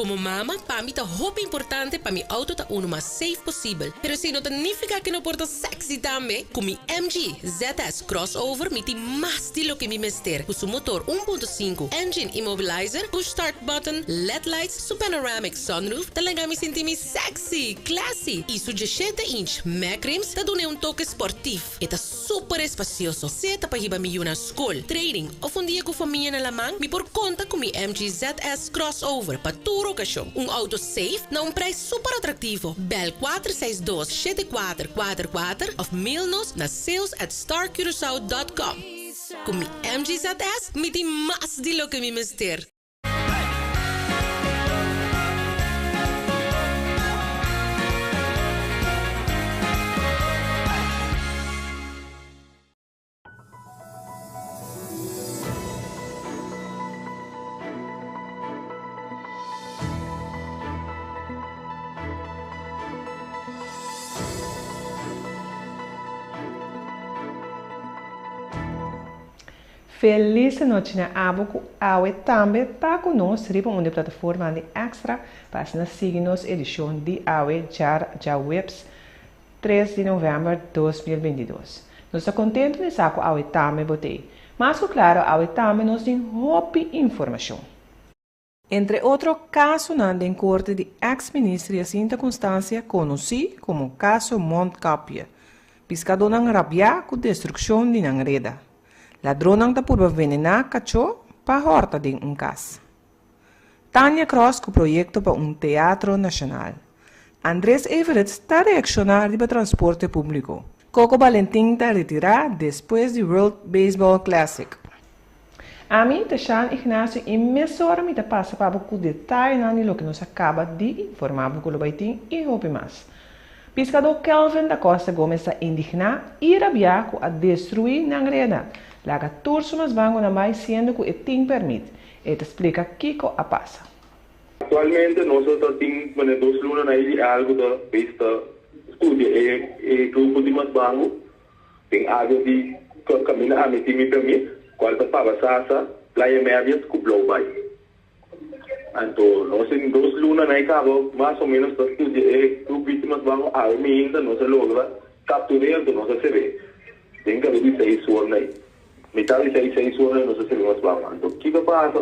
Como mama, para mim tá roupa importante para mi auto tá uno mais safe possível. Pero se não significa que não porta sexy também, com mi MG ZS Crossover, mi tem mais estilo que mi mister. Com seu motor 1.5, engine immobilizer, push start button, LED lights, su panoramic sunroof, talaga mi senti mi sexy, classy. E su 17-inch Mac rims, tá dune toque sportivo. E tá super espacioso. Se tá pa hiba mi yun na school, training, o um dia com família na lamang, mi por conta com mi MG ZS Crossover pa tour ocasión. Auto safe na preço super atrativo. Bel 462-7444 of mail-nos na sales@starcuracao.com. Com mi MG ZS, mi tem mais de lo que mi mister. Feliz noite na Abuco, Aue também para conosco, riba onde plataforma de Extra, para nos seguir-nos edição de Aue já Webs 3 de novembro de 2022. Nós estamos contentes de saco Aue também botei, mas claro, Aue também nos tem roupa informação. Entre outros casos, em corte de ex-ministra Jacinta Constância, conhecido como caso Montcapia, pescador não rabia com destruição de nangreda. Ladrão não está por envenenar cachorro para horta de casa. Tânia Cross com o projeto para teatro nacional. Andrés Everett está reaccionando para transporte público. Coco Valentim está retirado depois do World Baseball Classic. A mim, Tachan Ignacio, e mesora me passa para o detalhe no que nos acaba de informar o Baitim e roupa mais. Pescador Kelvin da Costa Gomes está indignado e rabiado a destruir na greda. Laga turso mas vango na mais sendo que tem permite. E te explica Kiko a passa. Atualmente nós temos 2 lunas aí algo da pista estudia e grupo de mais bango tem área de caminho a mim me permite qual tá para sasa playa médias com blow by. Então nós temos 2 lunas aí cabo mais ou menos da estudia e grupo de mais bango a mim ainda não se logra capturar então não se vê. Tem que haver 6 horas aí. Metade de 6 horas não se vê mais bango. Então o que passa?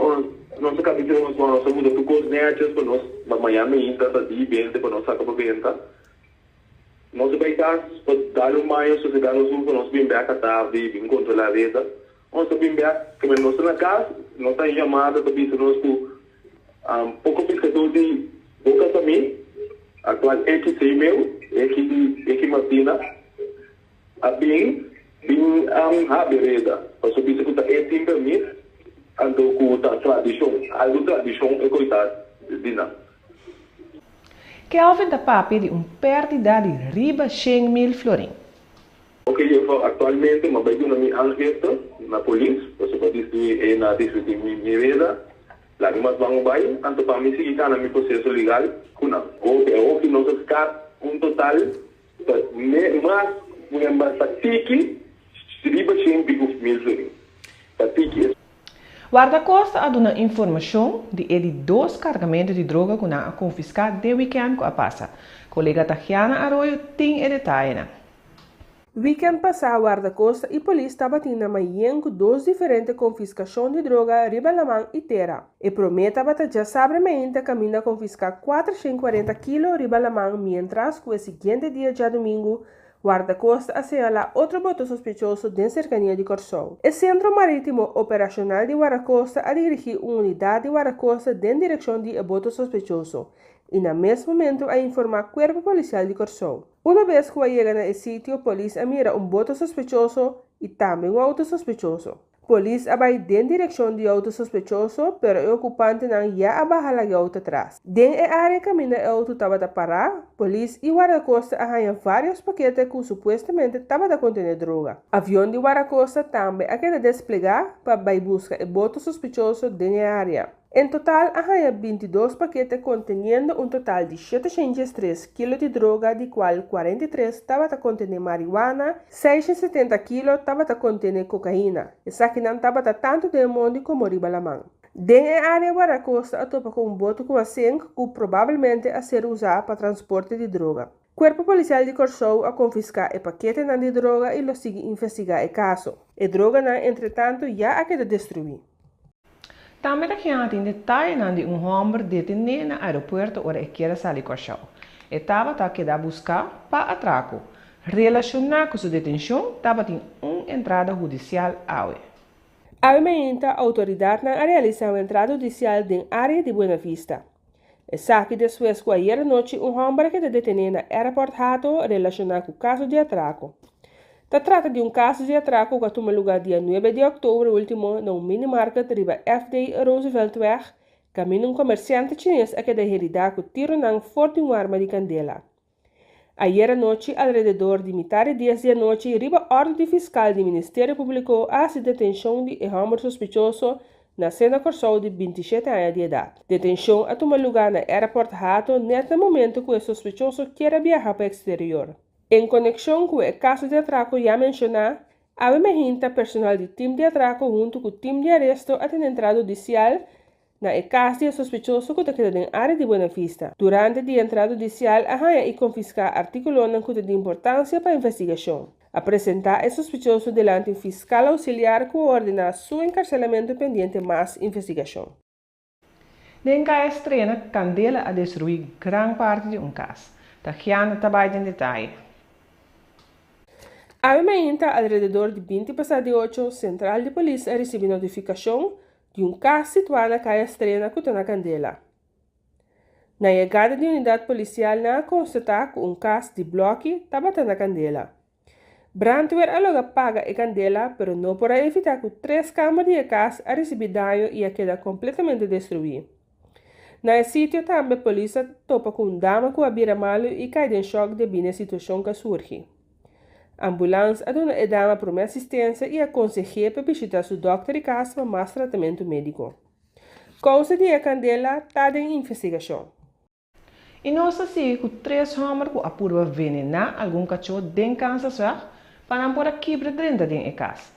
Nossa cabeça nós vamos mudar para os netos para nós amanhã ainda tá de bem para nós sacar para venda. Nós vai dar dar o maio se chegar nos para nós bem back a tarde bem controlar a vida. Nós bem back que nós na casa nós tá chamada para isso nós com pouco pescador de boca também atual que meu que Martina a bem a bereda para subir se que é tempo permite ando com a tradição é coitado de nada. Kelvin da papi de perda de riba 100.000 florin. Ok, eu atualmente uma vez na minha alerta na polícia, você pode dizer na distrito de minha vida, lá que mais vamos vai, então para mim seguir na meu processo legal, kuna. O que nós está total, mas uma statiki riba 100.000 florin. Statiki. Guarda-costa ha dado informação de 2 carregamentos de droga que não confiscado de weekend com a passa. Colega Tatiana Arroyo tem detalhe. Weekend passado, guarda-costa e polícia estavam batendo manhã com 2 diferentes confiscações de droga riba Lamang e Terra. E promete que já sabe ainda caminho a confiscar 440 kg riba Lamang, mientras que o seguinte dia, já domingo, guarda-costa assinala outro boto suspeitoso de cercania de Corsol. O Centro Marítimo Operacional de Guarda-Costa a dirigir uma unidade de guarda-costa em direção de boto suspeitoso e, no mesmo momento, a informar o Corpo Policial de Corsol. Uma vez que chega no sítio, a polícia mira boto suspeitoso e também auto suspeitoso. Polícia vai em direção de auto suspeitoso, pero o ocupante não já abaixo de auto atrás. Dentro da área caminho o auto estava a parar, polícia e guarda-costa arranham vários paquetes que supostamente estavam a conter droga. Avião de guarda-costa também a querer desplegar para buscar o boto suspeitoso dentro da área. Em total, arranha 22 paquetes contendo total de 703 kg de droga, de qual 43 estava a conter marihuana, 670 kg estava a conter cocaína. Essa que não estava tanto de mundo como riba Lamang. Den área guarda-costa a topa com boto com a que provavelmente a ser usado para transporte de droga. Corpo policial de Corsou a confiscar o paquete de droga e lo sigue investigar o caso. A droga, entretanto, já ha quedado destruída. Também aqui tem detalhe de homem detenido no aeroporto ora quer sair Corsou. Estava a quedar buscar para atraco. Relacionado com sua detenção, estava em entrada judicial ao. Obviamente, a autoridade não realizou a entrada judicial na área de Buena Vista. E sabe depois que ayer noite homem que está detenido no aeroporto Hato relacionado com o caso de atraco. Se trata de caso de atraco que tomou lugar dia 9 de outubro último no minimarket riba FD Rooseveltweg, caminho comerciante chinês a que da herida com tiro ng forte arma de candela. Ayer noite, alrededor de metade 10 da noite, riba ordem fiscal do Ministério Público a se detenção de homem suspeitoso na cena Corsou de 27 anos de idade. Detenção a tomar lugar no aeroporto Hato no momento que o suspeitoso quer viajar para o exterior. Em conexão com o caso de atraco já mencionado, há personal do time de atraco junto com o time de arresto a ter entrada judicial na caso de suspeitoso que está na área de Buena Vista. Durante a entrada judicial, a confiscar artículos que de importância para a investigação. Apresentar o suspeitoso delante do fiscal auxiliar que ordena seu encarcelamento pendente mais investigação. Denka estrena Candela a destruir grande parte de caso. Takiana trabalha em detalhe. Obviamente, alrededor de 20 passadas de 8, Central de Polícia recebeu notificação de caso situado na caia estrena que está na Candela. Na chegada de unidade policial, não constatou que caso de bloco estava na Candela. Brandweer aloga paga a Candela, mas não para evitar que 3 câmaras de casa a receber dano e a queda completamente destruída. Na sítio também a polícia topa com dama que abira malo e cai em choque devido à situação que surge. A ambulância a dona dama para uma assistência e aconselha para visitar seu doutor de casa para mais tratamento médico. Causa de a Candela está em investigação. E nós sabemos que 3 homens que apurva venenar algum cachorro de câncer para não pôr quebra dentro de casa.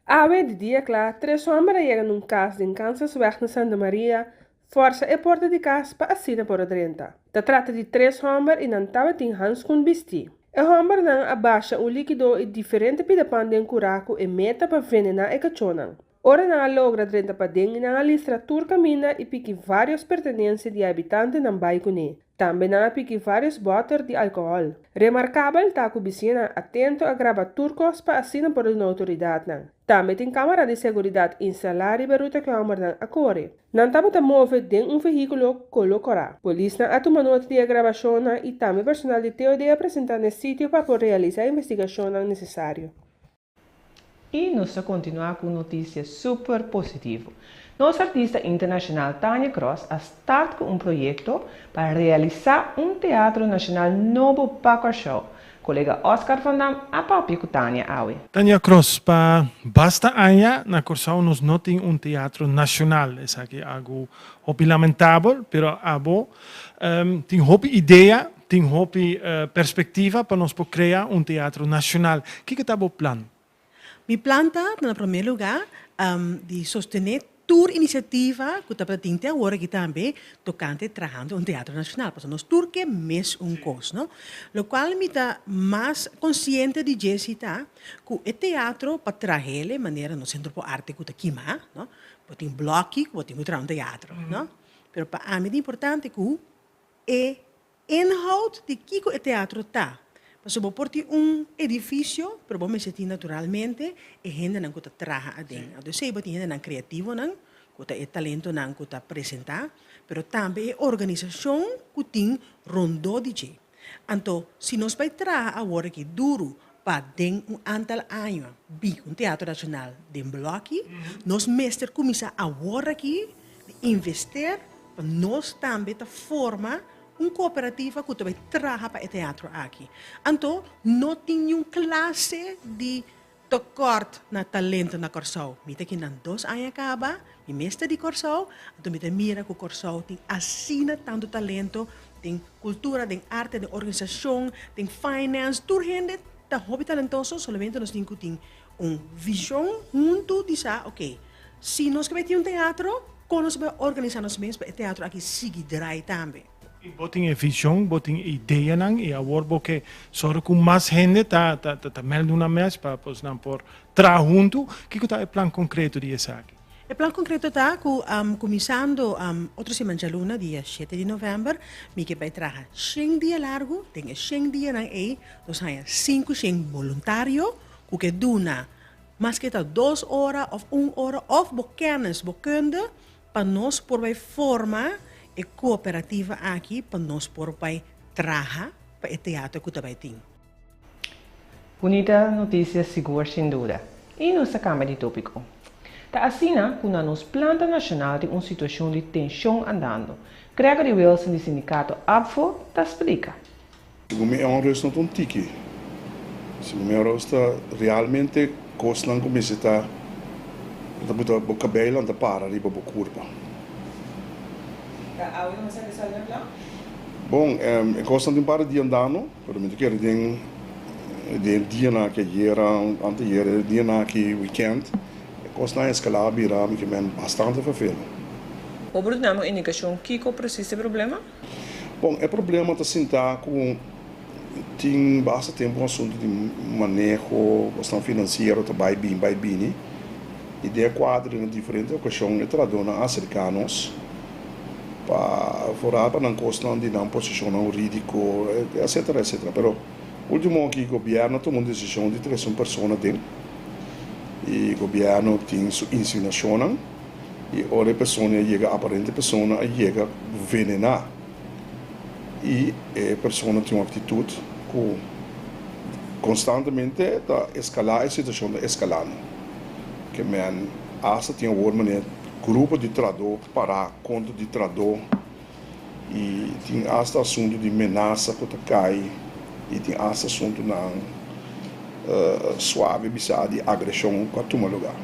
Awe de dia claro, 3 homens chegam caso de câncer na Santa Maria, força a porta de casa para assina por dentro. Se trata de 3 homens e não estava em hands com vestir. O homem não abaixa líquido diferente para pandem curaco e meta para venenar e cachorro. Ora não logra dentro para dentro e não listra turca mina e pique vários pertences de habitantes não vai com ele. Também não pique vários bottles de álcool. Remarcável está que o vizinho atento a gravar turcos para assinar por uma autoridade. Também tem câmara de segurança instalada e beruta que o homem não acorre. Não estava a mover dentro veículo colocado. Polícia a tomar nota de gravação e também personal de TOD apresentar no sítio para poder realizar a investigação necessária. E nós continuamos com notícias super positivas. Nossa artista internacional Tânia Cross está com projeto para realizar teatro nacional novo para Corsou. Colega Oscar Van Dam a papi com Tânia Awe. Tânia Cross, basta años na Corsou nós não tem teatro nacional. Isso aqui é algo lamentável, pero tem uma ideia, tem uma perspectiva para nós criar teatro nacional. O que é o plano? Mi planta, em primeiro lugar, de sostener tour iniciativa que está para agora que também tocante trabalhando teatro nacional, porque nós turque mes costo, não? Lo qual me está mais consciente de Jessica que o teatro para trabalhar de maneira no centro de arte que está aqui, não? Porque tem bloco que tem trabalhar teatro, não? Pero para mim é importante que o inhoud de que o teatro está. Se você porti edifício, pero você me senti naturalmente e gente não está trabalhando dentro. Então, se você gente não criativo não, que está talento não que está apresentar, pero também é organização que tem rondo de je. Então, se nós vai trabalhar agora que duro para dentro antal anos, bi teatro nacional de bloco, nós mestre começa agora aqui investir para nós também ta forma cooperativa que vai trabalhar para o teatro aqui. Então, não tem nenhuma classe de corte na talento na Corsou. Mita que não 2 anos acaba, mi mestre de Corsou, então mita mira que o Corsou tem assina tanto talento, tem cultura, tem arte, tem organização, tem finance, tudo gente tá hobby talentoso, solamente nós temos que ter visão junto de sa, ok, se nós que ter um teatro, quando nós organizar nos mesmos teatro aqui sigue drai também. Boting visão, boting ideia nang, e agora porque só com mais gente tá melhor uma mês para pois não por tra junto, que é o plano concreto de essa aqui. O plano concreto está começando outra semana de luna, dia 7 de novembro, me que vai trazer 100 dias largo, tem 100 dias na aí, nós temos 5 voluntários, que duna mais que 2 horas ou 1 hora, of bokennis, bokunde, para nós por vai formar e cooperativa aqui, para nós por vai trabalhar para o teatro que vai ter. Bonita notícia, segura sem dúvida. E nossa Câmara de Tópico. Tá assina com a nossa planta nacional de uma situação de tensão andando. Gregory Wilson, do sindicato ABFO, te explica. Segundo me, é um resto não tiki. Segundo me, é um resto realmente costa não começa a botar o cabelo anda para ali para a curva. Bom, é costa de para de andando, por mim que era de dia na que era anterior dia na que weekend. Costa na escala bira me que men bastante vervelho. O Bruno dá uma indicação que é precisa o problema? Bom, é problema de sentar com tem bastante tempo um assunto de manejo, questão financeira, vai bem, ideia quadra em diferentes ocasiões, tradona africanos para fora para não costar de não posicionar ridículo, etc, etc. Pero último que o governo tomou uma decisão de trazer uma pessoa dentro e o governo tem sua insinuação e ora a pessoa chega aparente pessoa chega venenar e a pessoa tem uma atitude que constantemente está escalar a situação está escalando que men asa tem uma grupo de trador para conta de trador e tem esse assunto de ameaça que está cai e tem esse assunto na suave bisa de agressão que toma lugar.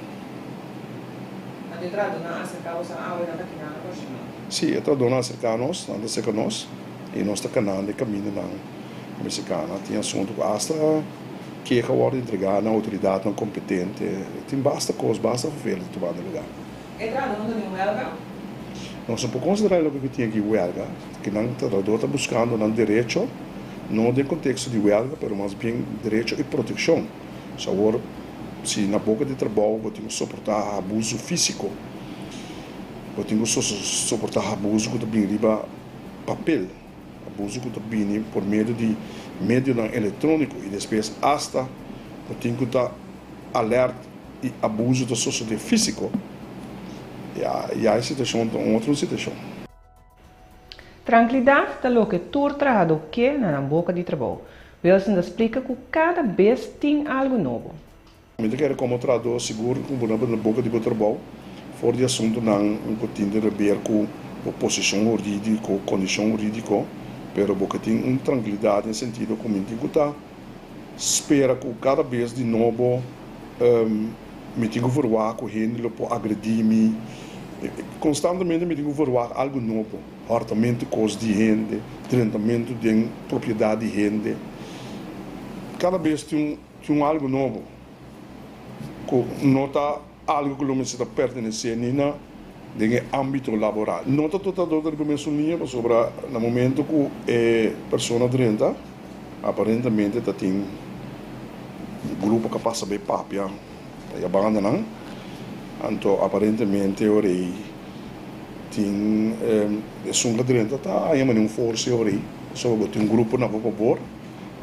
A trador não acerca os aos na daquela próxima. Sim, a trador não acerca nós, anda cerca nós e nós está canal de caminho na mexicana tem assunto que hasta que é hora de entregar na autoridade não competente tem basta coisa basta ver de tomar lugar. É trador não tem huelga? Nós não podemos considerar o que tem aqui huelga que não trador está buscando um direito não de contexto de huelga, mas bem direito e proteção. Agora, se na boca de trabalho eu tenho que suportar abuso físico, eu tenho que suportar abuso que também riba papel, abuso que também por meio de meio eletrônico e depois hasta eu tenho que estar alerta e abuso do sociedade físico. E a situação é outra situação. Tranquilidade da lo que todo trabalhador quer na boca de trabalho. Wilson explica que cada vez tem algo novo. Eu quero como trabalhador seguro como na boca de trabalho, fora de assunto não tem de ver com a posição jurídica, condição jurídica, pero boca tem uma tranquilidade em sentido como tem que estar espera que cada vez de novo me tenho que falar com gente para agredir-me. Constantemente me tenho que falar algo novo, tratamento de coisas de gente, tratamento de propriedade de gente. Cada vez tem algo novo, que não está algo que não está pertencendo nem no âmbito laboral. Não está toda a começo mas sobre no momento que a pessoa 30 aparentemente tem um grupo que passa bem papia, e abandonam. Então, aparentemente, ora tem sunga direta tá aí mas força ora só botar um grupo na favor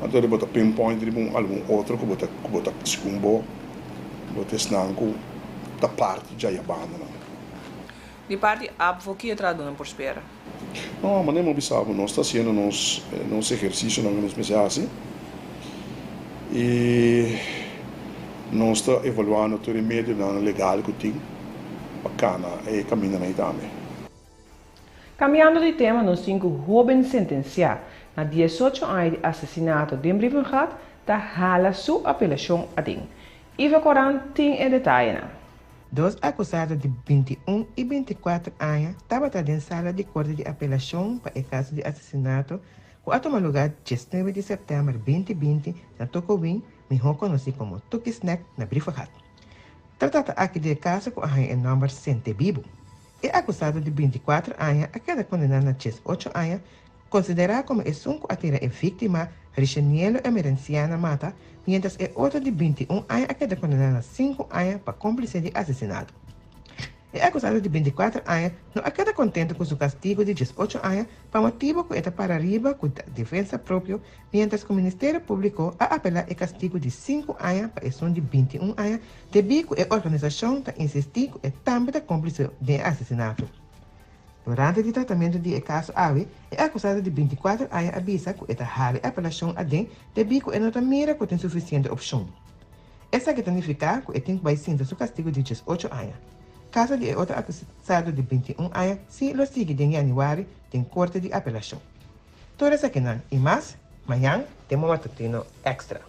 então ele bota pinpoint de algum outro que bota secumbo bota snanco da parte já abandona. De parte advocacia traduzem por espera. Não, mas nem me sabe nós está fazendo nos exercício na especial assim e nós está evaluando todo o meio legal que tem bacana e caminhando aí também. Cambiando de tema, nós temos jovem sentenciado na 18 anos de assassinato de Brivengat, da hala sua apelação a DIN. Iva Coran tem o detalhe. Dois acusados de 21 e 24 anos estavam em sala de corte de apelação para o caso de assassinato que tomou lugar 19 de setembro de 2020 na Tocowin, melhor conhecido como Tukisnek, na Brivengat. Tratado aqui de caso com a número Sente Vivo. É acusado de 24 anos, a queda condenada a 18 anos, considerado como é um atira é vítima, Richanielo Emerenciana Mata, mientras é outro de 21 anos, a queda condenada a 5 anos para cúmplice de assassinato. É acusado de 24 anos, não queda contente com seu castigo de 18 anos, por motivo que está para arriba com a defesa própria, mientras que o Ministério Público a apelar o castigo de 5 anos para a de 21 anos, devido que a organização está insistindo que também está cúmplice de assassinato. Durante o tratamento do caso Awe, é acusado de 24 anos avisa que está a apelação a DEM, devido que não está mira que tem suficiente opção. Essa que significa que tem que vai sentir seu castigo de 18 anos. Caso de outro acusado de 21 anos, se lo sigue em janeiro, tem corte de apelação. Toda essa que não e mais, amanhã temos matutino extra.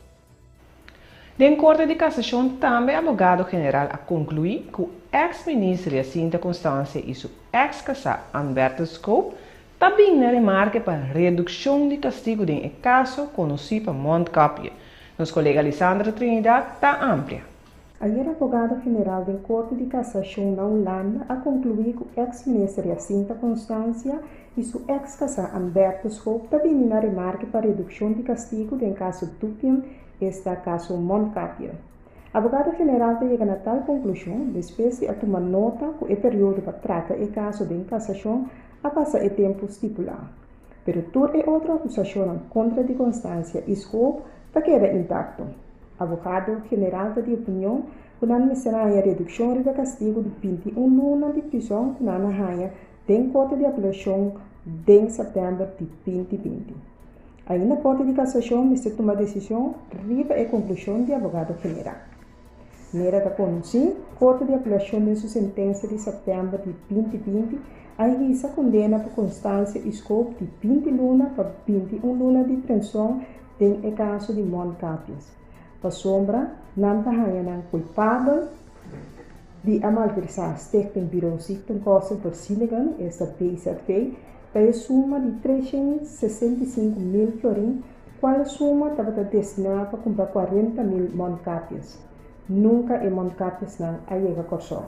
Na Corte de Cassação, também o advogado-geral a concluir que o ex-ministro Jacinta Constância e seu ex-casado Alberto Scope também na remarca para redução de castigo em caso conhecido como Montcapia. Nosso colega Alessandra Trinidad está amplia. Ayer, o advogado-geral da Corte de Cassação da Holanda a concluir que o ex-ministro Jacinta Constância e seu ex-casado Alberto Scope também na remarca para redução de castigo em caso Tupiam este caso Montcapia. O advogado-geral chega a tal conclusão, depois de tomar nota que o período para tratar o caso de cassação a passar o tempo estipulado. Pero toda outra acusação contra de Constância e Scope queda intacto. O advogado-geral de opinião que não será a redução do castigo de 21 anos de prisão que não há em Corte de Apelação em setembro de 2020. Aí na Corte de Cassação, se toma decisão, arriba a conclusão do advogado-geral. Nera da conhecida, Corte de Apelação de sua sentença de setembro de 2020, aí se condena por Constância e Scope de 20 lunas para 21 lunas de prisão em caso de Montcapias. Para sombra, não está culpável de a malversar Stichting Bureau Ziektenkosten voor Zieligen, esta BZV, para a soma de 365 mil florins, qual soma estava destinada para comprar 40 mil Montcapias. Nunca é Montcapias não a chega a corção.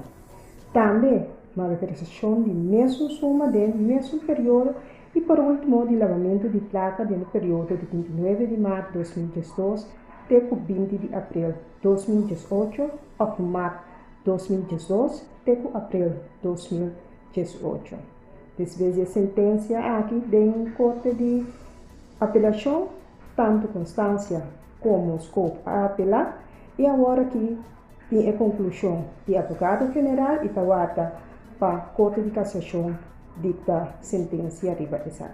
Também, malversação de mesmo soma dentro do mesmo período e, por último, de lavamento de placa dentro do período de 29 de março de 2012 até 20 de abril de 2018 ou de março de 2012 até abril de 2018. Depois da sentença aqui da Corte de Apelação, tanto Constância como Scope a apelar, e agora que tem a conclusão do advogado-geral e aguarda para a Corte de Cassação dicta sentença arriba exata.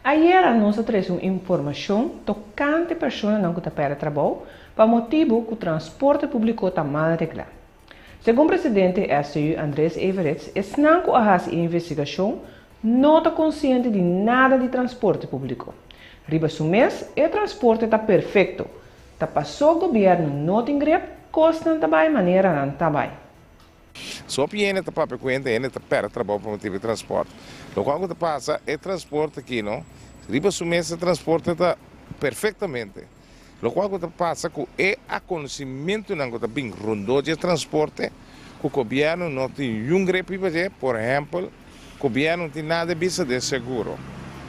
Ayer nós trouxemos informação tocante a pessoas não que para trabalho, para motivo que o transporte público está mal reglado. Segundo o presidente do STU, Andrés Everett, é não que a investigação não está consciente de nada de transporte público. Riba su mês, o transporte está perfeito. Está passou o governo não tem grep, custa não vai maneira não está bem. Só que ele está para conta, ele está para trabalhar para motivo de transporte. Então, quando passa, é transporte aqui, não? Riba su mês, o transporte está perfeitamente. Lo qual passa com é a conhecimento não está bem rondou de transporte, que o governo não tem um grepe para fazer, por exemplo, o governo não tem nada vista de seguro,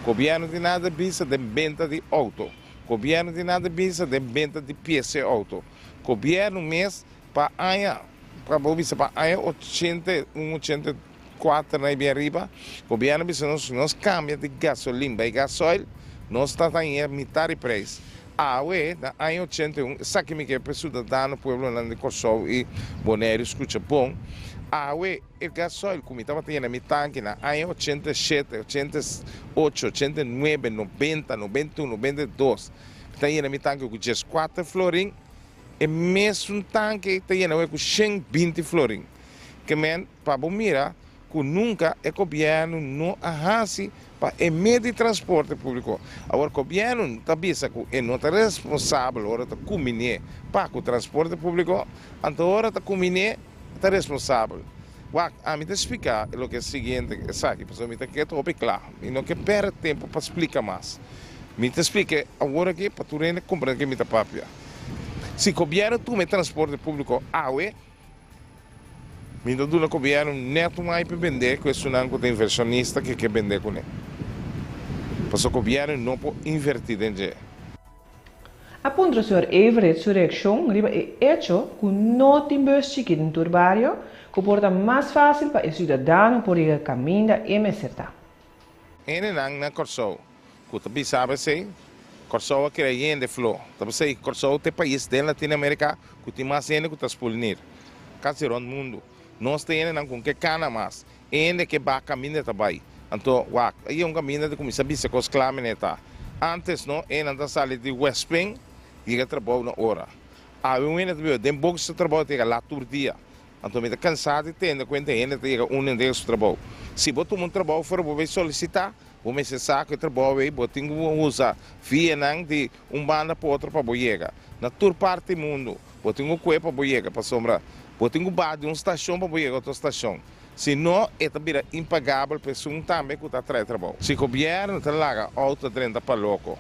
o governo não tem nada vista de venda de auto, o governo não tem nada vista de venda de peça de auto, o governo mesmo para aia, para 84 na bem arriba, o governo nós cambia de gasolina e gasóleo, nós está em metade preço. Awe, na ano 81, sabe que a pessoa está no pueblo de Corsol e Bonaire, escuta bom. Awe, o gasóleo, como estava tendo na tanque, na ano 87, 88, 89, 90, 91, 92, está tendo na tanque com 14 florins, e mesmo tanque está tendo com 120 florins. Que men, para mira, que nunca o governo não arrasa para o meio de transporte público. Agora, o governo está pensando que não é responsável, agora está combinando para o transporte público, então agora está combinando, está responsável. A mim te explicar o que é o seguinte, sabe, porque me quer tope claro, e não quer perder tempo para explicar mais. Me te explica agora aqui para tu compreender que me está papia. Se o governo toma transporte público awe, então do governo neto mais para vender, que é um que inversionista que quer vender com ele. Porque o governo não pode invertir em dinheiro. Apunta o Sr. Everett sua reação riba é hecho que não tem chiquito em todo barrio, que porta mais fácil para o cidadão por ir caminho da MSRTA. Ele não na Corsou, que também sabe se Corsou é que de flor. Também sei Corsou é país da Latinoamérica que tem mais gente que está explodindo. Quase no mundo. Nós temos com que cana mais. Ainda que vai caminho também. Então, aí é caminho de começar a ver com os clameneta. Antes não, ainda sale de West Spring e trabalho na hora. A ainda também, tem poucos trabalho tem lá todo dia. Então, me cansado de ter conta ainda tem deles trabalho. Se botar um trabalho fora, vou solicitar, vou me cessar que trabalho aí, vou ter que usar via de banda para outra para boiega. Na toda parte do mundo, vou ter que para boiega para sombra. Vou ter que bar de uma estação para boiega outra estação. Se não, é também impagável para um também que está atrás do trabalho. Se o governo está lá, auto 30 para louco.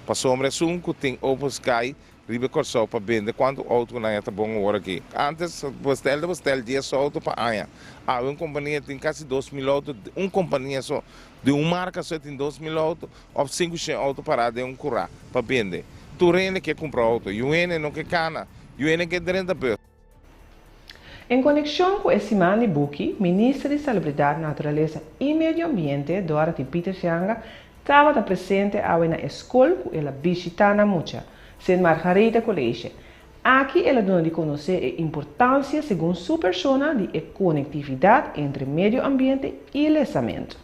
Para sombra, que tem open sky, riba Corsou para vender quanto auto não é bom hora aqui. Antes, você dia só auto para aia. Há uma companhia que tem quase 2.000 autos, uma companhia só, de uma marca só tem 2.000 autos, ou 500 autos para de currar, para vender. Tu rende que compra auto, e o N não que cana, e o N que rende bem. Em conexão com esse semana de Buki, Ministro de Salubridade, Natureza e Medio Ambiente, Dorothy Peter Fianga, estava presente na escola que ela visitava muito, St. Margarita College. Aqui ela deu de conhecer a importância, segundo sua persona, de conectividade entre meio ambiente e lesamento.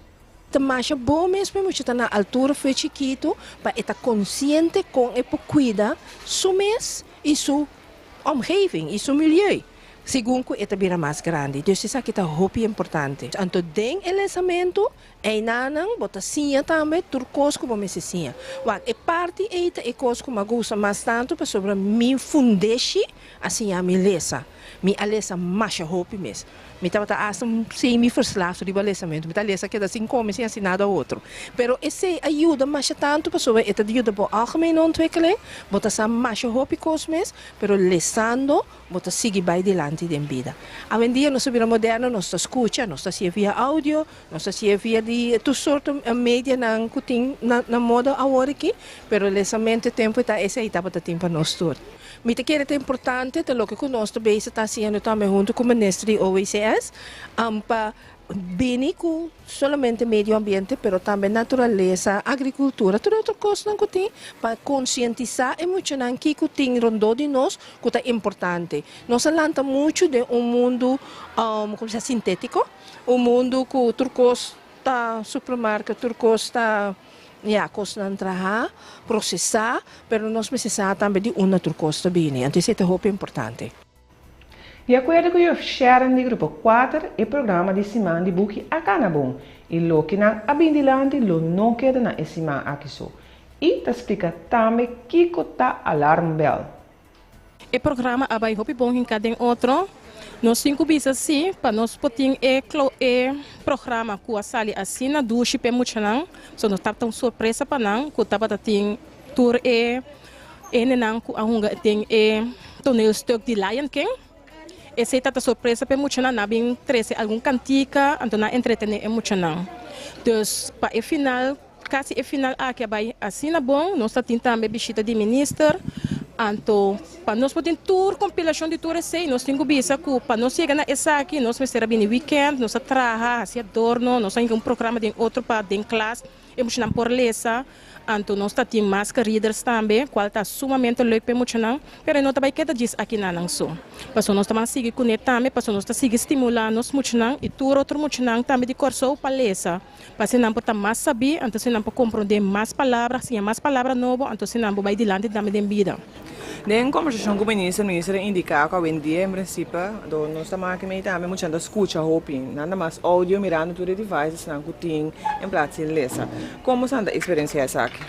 Mas é bom mesmo estar na altura foi chiquito para estar consciente com e cuidar seu mês e sua omgeving e seu meio. Segundo é também mais grande, então isso aqui é muito importante. Então, tem o lesamento, é nanang, bota sim também, turcos como me sim. É parte é coisa que me gosta mais tanto para sobre me fundeixe assim a minha lesa, minha lesa mais hope mesmo. Me estava sem me verslaafd de lesamento, me estava lesa que assim come sem assim nada outro. Pero esse ajuda mais tanto para sobre это ajuda para algemene ontwikkeling, bota sa mais hope cosmes, pero lesando bota seguir by delante da vida. Hoje em dia nós somos modernos, nós escuta, nós estamos via áudio, nós estamos via de todo sorte mídia na moda agora aqui, pero lesamento tempo está esse aí para tempo nós todos. Me te quer é importante, te lo que nós também está fazendo também junto com o Ministro de OECS, para bem com solamente meio ambiente, pero também natureza, agricultura, toda outra coisa que tem para conscientizar e muito não que tem rondou de nós que é importante. Nós falamos muito de mundo como se sintético, mundo que o turcos está supermercado, turcos está coisa não trabalhar, processar, pero nós precisamos também de uma turcosta bem, então isso é muito importante. De acordo com o Sharon do Grupo 4, o programa de semana de Buki a Canabon, e o que não abindilante lo não queda na semana aqui só. E te explica também que está alarm bell. O programa abai hopi bom em cada outro. Nós 5 bis assim, para nós poder programa que a sali assim na duche pe muito não, só nós tava tão surpresa para não, que tava tem tour não que a hunga tem tonel stuk de Lion King. Esse tá surpresa pe muito não, na bem 13 algum cantica, então na entretener muito não. Então para o final, quase o final aqui abai assim na bom, nós tá também visita de ministro. Então, para nós poder tour compilação de tour assim, nós temos que para nós chegar na essa aqui, nós precisamos vir no weekend, nós trabalhar, assim adorno, nós temos programa de outro para de classe, e muito não por lesa, então nós temos mais readers também, qual está sumamente legal para muito não, pero não também queda disso aqui na não só. Para nós também seguir com ele também, para nós seguir estimular nós muito não e tour outro muito não também de Corsou para lesa, para se não por mais saber, então se não por compreender mais palavras, se mais palavras novas, então se não por vai adiante também de vida. Na conversação com o ministro indica que hoje em dia, em princípio, nós estamos aqui também muito escuta hoping, nada mais áudio mirando tudo devices não que tem em place de lesa. Como está a experiência essa aqui?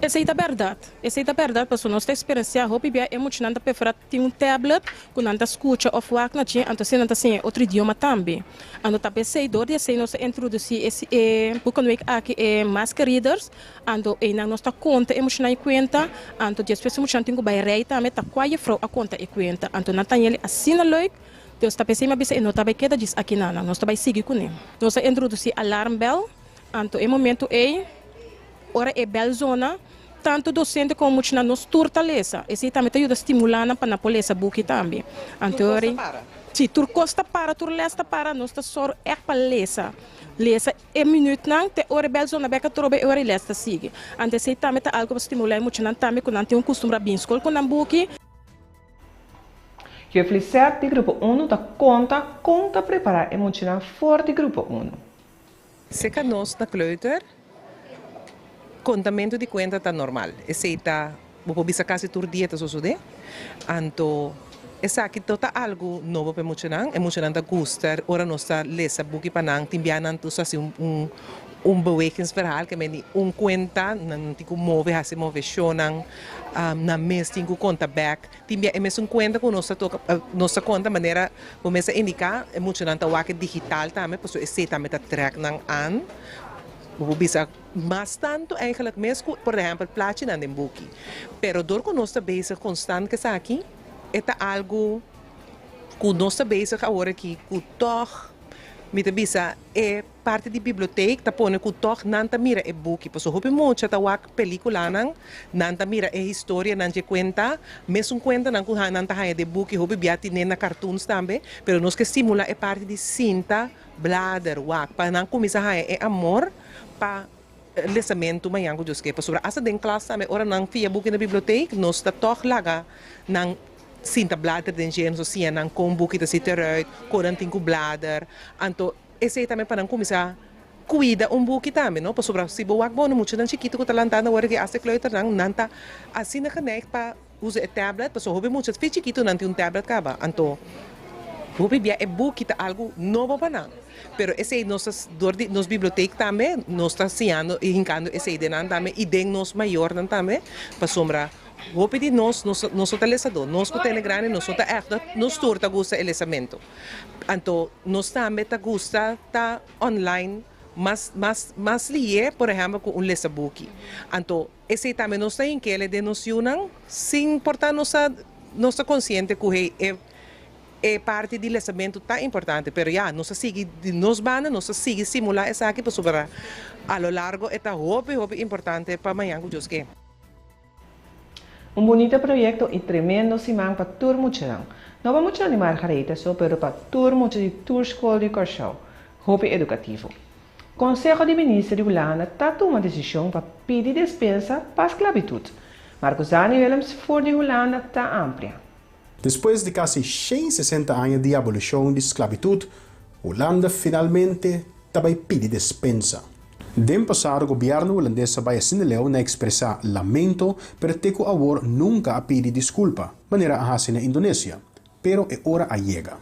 Essa é a verdade, porque nós experienciamos, hopi bia emocionante para ter tablet, quando anda escuta ou falar na tinha, então se não tem outro idioma também. Ando também sei dor de sei nós introduzir esse porque nós aqui mask readers, ando na nossa conta emocional e conta, ando de espécie emocionante com bairei também tá quase frau a conta e conta, ando na tanha ele assina leuk. Deus está pensando mas não tá bem queda diz aqui nana, nós tá bem seguir com ele. Nós introduzir alarm bell, ando em momento ora é bel zona, tanto docente como muita nos turtaleza. Esse também ajuda a estimular para a polícia buque também. Anterior, se tur costa para, tur lesta para, nós está só para lesa. Lesa é minuto não, te ora bel zona beca trobe ora lesta sigue. Antes se também algo para estimular muito também quando tem costume bem escola quando buque. Que felicidade de grupo 1 da conta preparar emocional forte grupo 1. Seca nós na kleuter. Contamento de conta está normal. Esse está, vou bisa quase tur dieta sosude. Anto, essa aqui tota algo novo para emocionante a gustar. Ora nós está lesa buki panang timbianan tu assim bewegingsverhaal que meni conta não tico move hasi movecionang na mes tico conta back timbia emes conta com nossa conta maneira começa a indicar emocionante a digital também porque esse também tá track nang an bisa mas tanto eigenlijk mesmo, por exemplo, platina em buki. Pero door com nós bezig constant que está aqui, é algo que nós bezig agora que toch me bisa é parte da biblioteca, tá pondo que toch nanta mira é buki, porque hope muito tá wak película nanta mira é história nante conta, mesmo conta não com nanta haia de buki, hope biati na cartoons também, pero nós que simula é parte de cinta, blader, wak, para não começar haia é amor pa lesamento mayango Diyos kaya pasura asa din class sa ora nang fia buki na biblioteca nós está toch laga nang cinta blader den gen so siya nang com buki ta siteruit koranting ku blader anto esse também para não começar cuida buki também no pasura si buwak bono mucho nang chiquito ko talanta na ora que ase kleuter nang nanta assim na connect pa usa tablet paso hobe mucho fi chiquito nanti tablet kaba anto hobe bia buki ta algo novo para não. Pero esse nos biblioteca também nós está siando e hincando esse ideia também e den nos maior também para sombra vou pedir nós telesador nós que tem grande nós tá nós torta gusta o lesamento então nós também tá gusta tá online mas lie por exemplo com lesabuki então esse também nós tem que ele denunciam sem importar nossa consciente que é parte do lesamento tá importante, pero já nós sigue simular essa aqui para superar a lo largo é hope importante para amanhã que Deus quer. Bonito projeto e tremendo simão para turma mutirão. Não vamos animar Margarita só, pero para turma de tour escola de Corchão, hope educativo. Conselho de Ministro de Holanda está tomando decisão para pedir dispensa para a esclavitud. Marcosani Willems for de Holanda está ampla. Depois de quase 160 anos de abolição de esclavitud, Holanda finalmente também pede dispensa. No passado, o governo holandês vai assinalou na expressar lamento, pero teco agora nunca a pedir desculpa, maneira a fazer na Indonésia. Pero é hora a chega.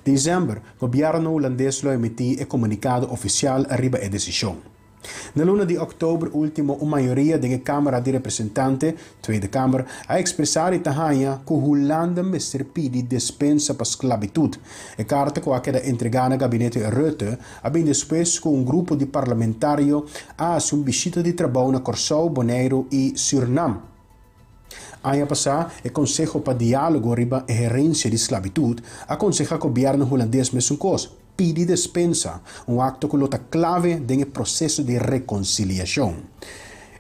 Dezembro, o governo holandês lo emitiu um comunicado oficial arriba a decisão. Na luna de outubro último, a maioria da Câmara de Representantes, Tweede Kamer, a expressar Itahaya que Holanda mestre pede dispensa para esclavitud. A carta que queda entregada ao gabinete Rutte, bem depois com grupo de parlamentários a visita de trabalho na Curaçao, Bonaire e Suriname. Ano passado, o Conselho para Diálogo riba a herência de esclavitud aconselha o governo holandês mesmo coisa. Pede dispensa, acto que lota clave no processo de reconciliação.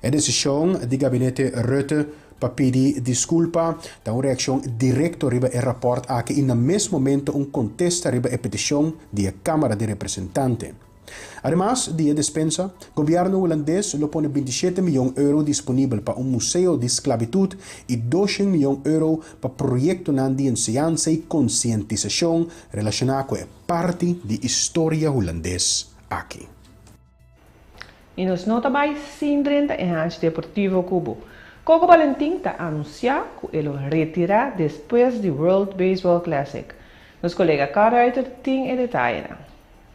A decisão do gabinete Rutte para pedir desculpa dá uma reação direta riba o rapport a que no mesmo momento contesta riba a petição da Câmara de Representantes. Además, de dispensa, o governo holandês lo pone 27 milhões de euros disponível para museu de esclavitud e 200 milhões de euros para projeto de enseñanza e conscientização relacionado com a parte de história holandesa aqui. E nos nota by Sindrenta e Hans Deportivo Cubo. Coco Valentim está anunciado que ele retirará depois do World Baseball Classic. Nos colega Carruiter tem detalhe.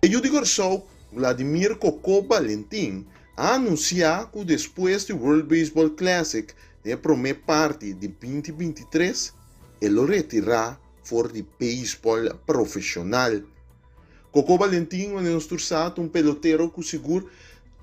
Eu digo só Vladimir Coco Valentim anunciar que depois do World Baseball Classic, na primeira parte de 2023, ele retirar for de beisebol profissional. Coco Valentim é um torçado, pelotero que seguro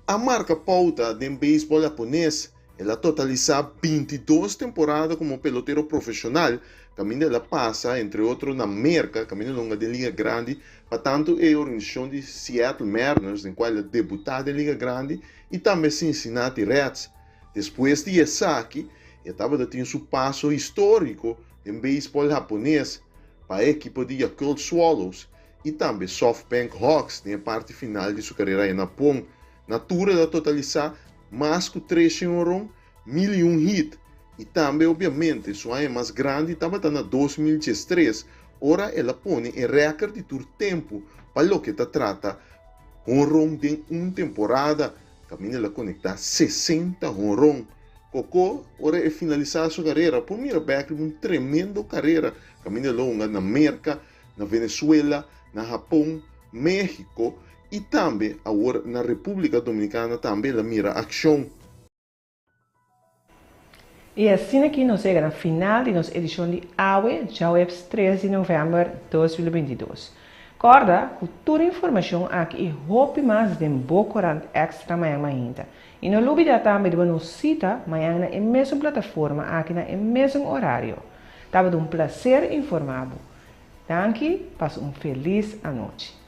a marca pauta de beisebol japonês. Ela totaliza 22 temporadas como pelotero profissional. Caminho ela passa, entre outros, na América, caminho longa de Liga Grande, para tanto é a organização de Seattle Mariners, em qual ela debutou de Liga Grande, e também Cincinnati Reds. Depois de Esaki, ela estava tendo seu passo histórico em beisebol japonês para a equipe de Yakult Swallows e também SoftBank Hawks na parte final de sua carreira em Japão. Na tour ela totaliza mais que 301 milhões de hits. E também, obviamente, sua é mais grande estava na 2013. Ora ela põe em recorde de tour tempo para o que trata honrón de uma temporada. Caminha ela conecta 60 honrón. Coco, ora é finalizar sua carreira. Por mim, uma tremenda carreira. Caminha longa na América, na Venezuela, na Japão, México e também agora na República Dominicana também ela mira ação. E assim aqui nós chegamos ao final de nossa edição de AWE, Jawebs 13 de novembro de 2022. Corda, com toda a informação aqui e roupa mais de um Bocorante extra amanhã ainda. E não olvide também de nos cita amanhã na mesma plataforma, aqui na mesmo horário. Estava um prazer informar. Danke, passe uma feliz noite.